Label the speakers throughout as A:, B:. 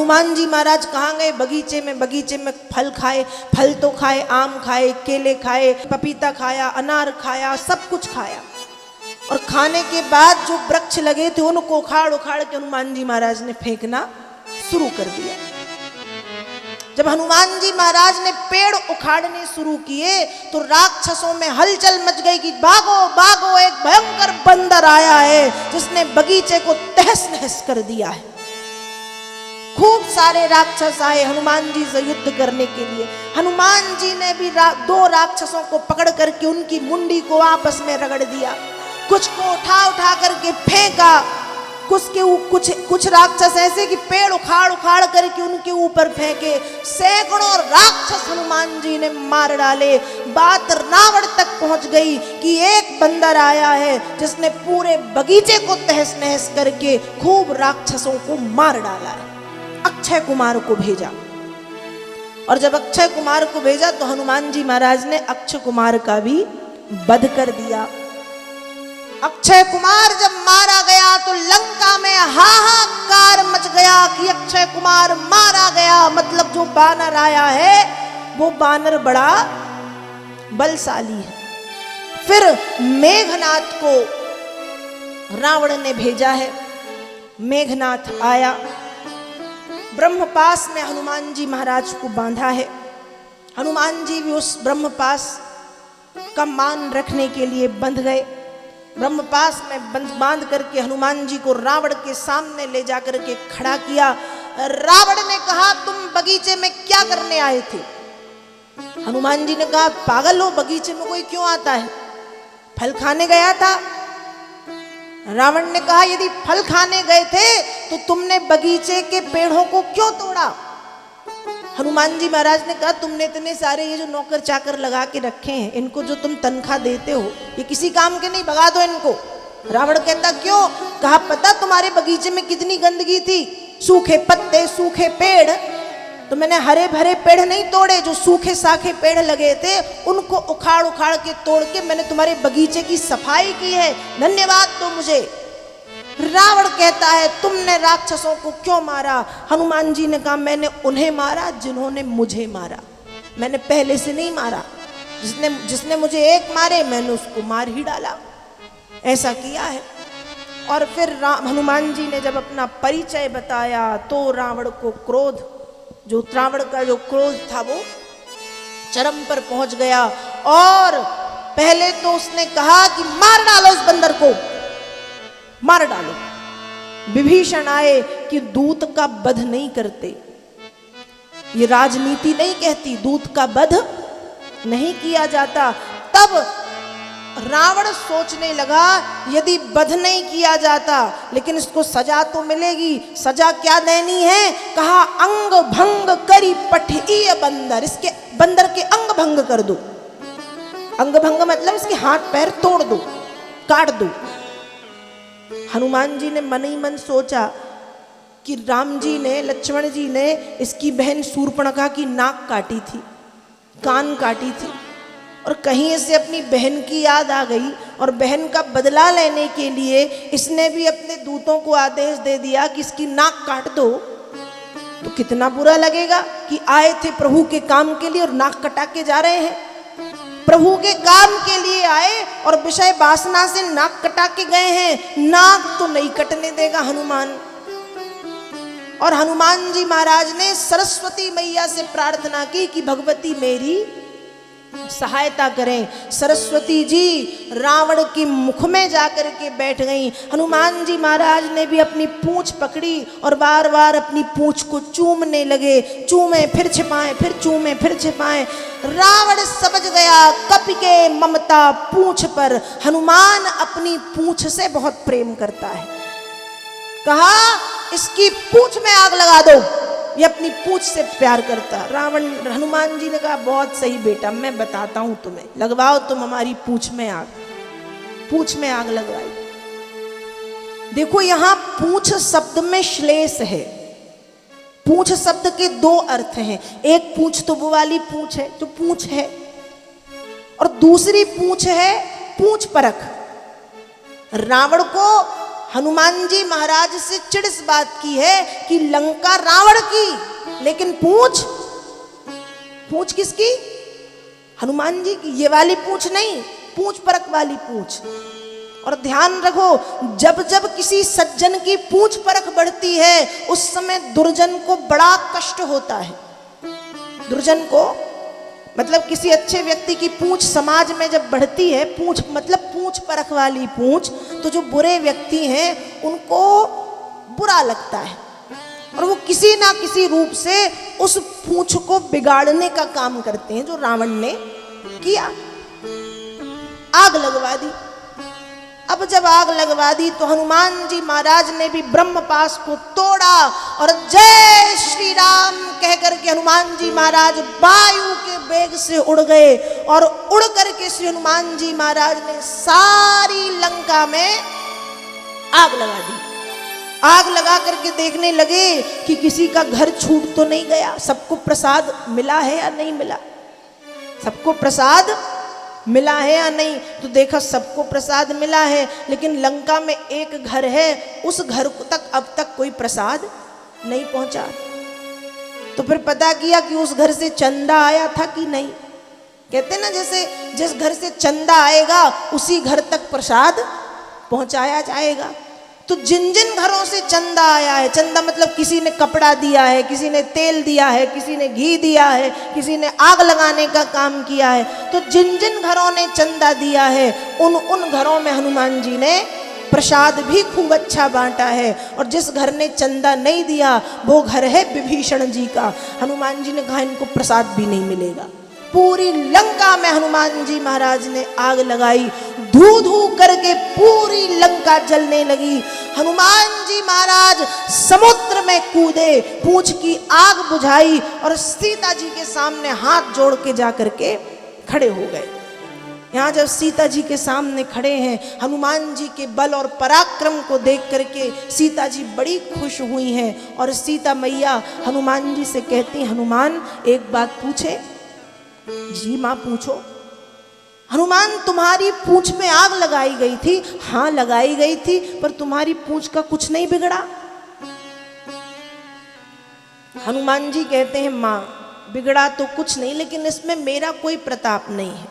A: हनुमान जी महाराज कहाँ गए? बगीचे में। बगीचे में फल खाए, फल तो खाए, आम खाए, केले खाए, पपीता खाया, अनार खाया, सब कुछ खाया। और खाने के बाद जो वृक्ष लगे थे उनको उखाड़ उखाड़ के हनुमान जी महाराज ने फेंकना शुरू कर दिया। जब हनुमान जी महाराज ने पेड़ उखाड़ने शुरू किए तो राक्षसों में हलचल मच गई कि भागो भागो, एक भयंकर बंदर आया है जिसने बगीचे को तहस नहस कर दिया है। खूब सारे राक्षस आए हनुमान जी से युद्ध करने के लिए। हनुमान जी ने भी दो राक्षसों को पकड़ करके उनकी मुंडी को आपस में रगड़ दिया, कुछ को उठा उठा करके फेंका, कुछ राक्षस ऐसे कि पेड़ उखाड़ उखाड़ करके उनके ऊपर फेंके। सैकड़ों राक्षस हनुमान जी ने मार डाले। बात रावण तक पहुंच गई कि एक बंदर आया है जिसने पूरे बगीचे को तहस नहस करके खूब राक्षसों को मार डाला है। अक्षय कुमार को भेजा, और जब अक्षय कुमार को भेजा तो हनुमान जी महाराज ने अक्षय कुमार का भी वध कर दिया। अक्षय कुमार जब मारा गया तो लंका में हाहाकार मच गया कि अक्षय कुमार मारा गया, मतलब जो बानर आया है वो बानर बड़ा बलशाली है। फिर मेघनाथ को रावण ने भेजा है। मेघनाथ आया, ब्रह्मपास में हनुमान जी महाराज को बांधा है। हनुमान जी भी उस ब्रह्मपास का मान रखने के लिए बंध गए। ब्रह्मपास में बांध करके हनुमान जी को रावण के सामने ले जाकर के खड़ा किया। रावण ने कहा, तुम बगीचे में क्या करने आए थे? हनुमान जी ने कहा, पागल हो, बगीचे में कोई क्यों आता है? फल खाने गया था। रावण ने कहा, यदि फल खाने गए थे तो तुमने बगीचे के पेड़ों को क्यों तोड़ा? हनुमान जी महाराज ने कहा, तुमने इतने सारे ये जो नौकर चाकर लगा के रखे हैं, इनको जो तुम तनख्वाह देते हो, ये किसी काम के नहीं, भगा दो इनको। रावण कहता, क्यों? कहा, पता तुम्हारे बगीचे में कितनी गंदगी थी, सूखे पत्ते, सूखे पेड़, तो मैंने हरे भरे पेड़ नहीं तोड़े, जो सूखे साखे पेड़ लगे थे उनको उखाड़ उखाड़ के तोड़ के मैंने तुम्हारे बगीचे की सफाई की है, धन्यवाद दो मुझे। रावण कहता है, तुमने राक्षसों को क्यों मारा? हनुमान जी ने कहा, मैंने उन्हें मारा जिन्होंने मुझे मारा, मैंने पहले से नहीं मारा। जिसने मुझे एक मारे मैंने उसको मार ही डाला, ऐसा किया है। और फिर हनुमान जी ने जब अपना परिचय बताया तो रावण को क्रोध, रावण का जो क्रोध था वो चरम पर पहुंच गया। और पहले तो उसने कहा कि मार डालो इस बंदर को, मार डालो। विभीषण आए कि दूत का वध नहीं करते, ये राजनीति नहीं कहती, दूत का वध नहीं किया जाता। तब रावण सोचने लगा, यदि वध नहीं किया जाता लेकिन इसको सजा तो मिलेगी। सजा क्या देनी है? कहा, अंग भंग करी पठिय बंदर, इसके बंदर के अंग भंग कर दो। अंग भंग मतलब इसके हाथ पैर तोड़ दो, काट दो। हनुमान जी ने मन ही मन सोचा कि राम जी ने, लक्ष्मण जी ने इसकी बहन शूर्पणखा की नाक काटी थी, कान काटी थी, और कहीं से अपनी बहन की याद आ गई और बहन का बदला लेने के लिए इसने भी अपने दूतों को आदेश दे दिया कि इसकी नाक काट दो। तो कितना बुरा लगेगा कि आए थे प्रभु के काम के लिए और नाक कटा के जा रहे हैं। प्रभु के काम के लिए आए और विषय वासना से नाक कटा के गए हैं, नाक तो नहीं कटने देगा हनुमान। और हनुमान जी महाराज ने सरस्वती मैया से प्रार्थना की कि भगवती मेरी सहायता करें। सरस्वती जी रावण के मुख में जाकर के बैठ गई। हनुमान जी महाराज ने भी अपनी पूंछ पकड़ी और बार बार अपनी पूंछ को चूमने लगे, चूमे फिर छिपाए, फिर चूमे फिर छिपाए। रावण समझ गया कपि के ममता पूंछ पर, हनुमान अपनी पूंछ से बहुत प्रेम करता है। कहा, इसकी पूंछ में आग लगा दो, ये अपनी पूंछ से प्यार करता। हनुमान जी ने कहा, बहुत सही बेटा, मैं बताता हूं तुम्हें, लगवाओ तुम हमारी पूंछ में आग। पूंछ में आग लगवाई। देखो यहां पूंछ शब्द में श्लेष है। पूंछ शब्द के दो अर्थ हैं, एक पूंछ तो वो वाली पूंछ है जो पूंछ है, और दूसरी पूंछ है पूंछ परख। रावण को हनुमान जी महाराज से चिढ़ इस बात की है कि लंका रावण की, लेकिन पूंछ किसकी? हनुमान जी की। ये वाली पूंछ नहीं, पूंछ परख वाली पूंछ। और ध्यान रखो, जब जब किसी सज्जन की पूंछ परख बढ़ती है उस समय दुर्जन को बड़ा कष्ट होता है। दुर्जन को मतलब किसी अच्छे व्यक्ति की पूंछ समाज में जब बढ़ती है, पूंछ मतलब पूंछ परख वाली पूंछ, तो जो बुरे व्यक्ति हैं उनको बुरा लगता है और वो किसी ना किसी रूप से उस पूंछ को बिगाड़ने का काम करते हैं, जो रावण ने किया। आग लगवा दी। अब जब आग लगवा दी तो हनुमान जी महाराज ने भी ब्रह्मपाश को तोड़ा और जय श्री राम कह करके हनुमान जी महाराज वायु के वेग से उड़ गए और उड़ करके श्री हनुमान जी महाराज ने सारी लंका में आग लगा दी। आग लगा करके देखने लगे कि किसी का घर छूट तो नहीं गया, सबको प्रसाद मिला है या नहीं मिला, सबको प्रसाद मिला है या नहीं। तो देखा सबको प्रसाद मिला है, लेकिन लंका में एक घर है, उस घर तक अब तक कोई प्रसाद नहीं पहुंचा। तो फिर पता किया कि उस घर से चंदा आया था कि नहीं। कहते ना जैसे जिस घर से चंदा आएगा उसी घर तक प्रसाद पहुंचाया जाएगा। तो जिन जिन घरों से चंदा आया है, चंदा मतलब किसी ने कपड़ा दिया है, किसी ने तेल दिया है, किसी ने घी दिया है, किसी ने आग लगाने का काम किया है, तो जिन जिन घरों ने चंदा दिया है उन घरों में हनुमान जी ने प्रसाद भी खूब अच्छा बांटा है। और जिस घर ने चंदा नहीं दिया वो घर है विभीषण जी का। हनुमान जी ने कहा इनको प्रसाद भी नहीं मिलेगा। पूरी लंका में हनुमान जी महाराज ने आग लगाई, धू धू करके पूरी लंका जलने लगी। हनुमान जी महाराज समुद्र में कूदे, पूंछ की आग बुझाई और सीता जी के सामने हाथ जोड़ के जा करके खड़े हो गए। यहाँ जब सीता जी के सामने खड़े हैं, हनुमान जी के बल और पराक्रम को देख करके सीता जी बड़ी खुश हुई हैं और सीता मैया हनुमान जी से कहती, हनुमान एक बात पूछे? जी माँ पूछो। हनुमान तुम्हारी पूंछ में आग लगाई गई थी। हाँ लगाई गई थी, पर तुम्हारी पूंछ का कुछ नहीं बिगड़ा। हनुमान जी कहते हैं माँ बिगड़ा तो कुछ नहीं, लेकिन इसमें मेरा कोई प्रताप नहीं है।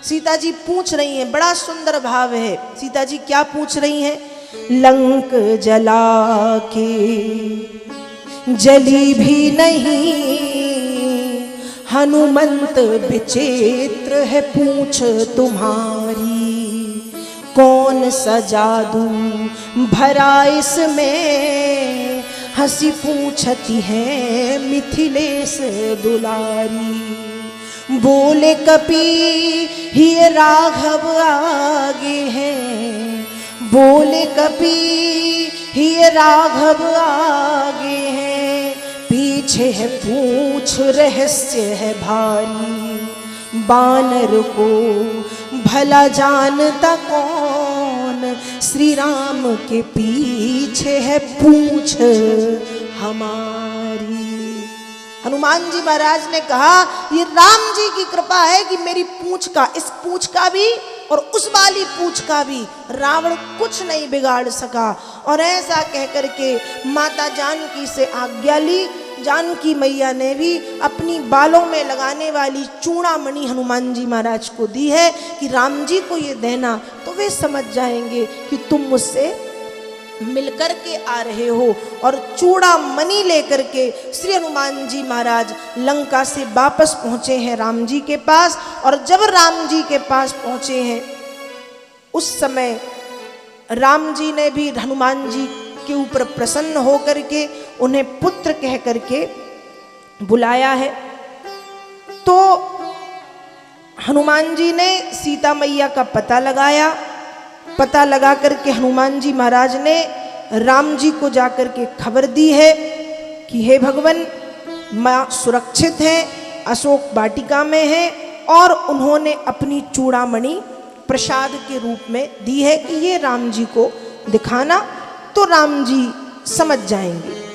A: सीता जी पूछ रही हैं, बड़ा सुंदर भाव है। सीता जी क्या पूछ रही हैं? लंक जला के जली भी नहीं, हनुमंत विचित्र है पूछ तुम्हारी, कौन सा जादू भरा इसमें, हंसी पूछती है मिथिलेश दुलारी। बोले कपि ही राघव आगे हैं, बोले कपि ही राघव आगे हैं, पीछे है पूछ रहस्य है भारी, बानर को भला जानता कौन, श्री राम के पीछे है पूछ हमारी। हनुमान जी महाराज ने कहा ये राम जी की कृपा है कि मेरी पूंछ का, इस पूंछ का भी और उस वाली पूंछ का भी रावण कुछ नहीं बिगाड़ सका। और ऐसा कहकर के माता जानकी से आज्ञा ली। जानकी मैया ने भी अपनी बालों में लगाने वाली चूड़ामणि हनुमान जी महाराज को दी है कि राम जी को ये देना, तो वे समझ जाएंगे कि तुम मुझसे मिलकर के आ रहे हो। और चूड़ामणि लेकर के श्री हनुमान जी महाराज लंका से वापस पहुँचे हैं राम जी के पास। और जब राम जी के पास पहुँचे हैं उस समय राम जी ने भी हनुमान जी के ऊपर प्रसन्न होकर के उन्हें पुत्र कह करके बुलाया है। तो हनुमान जी ने सीता मैया का पता लगाया। पता लगा करके हनुमान जी महाराज ने राम जी को जाकर के खबर दी है कि हे भगवान, माँ सुरक्षित हैं, अशोक वाटिका में हैं और उन्होंने अपनी चूड़ामणि प्रसाद के रूप में दी है कि ये राम जी को दिखाना, तो राम जी समझ जाएंगे।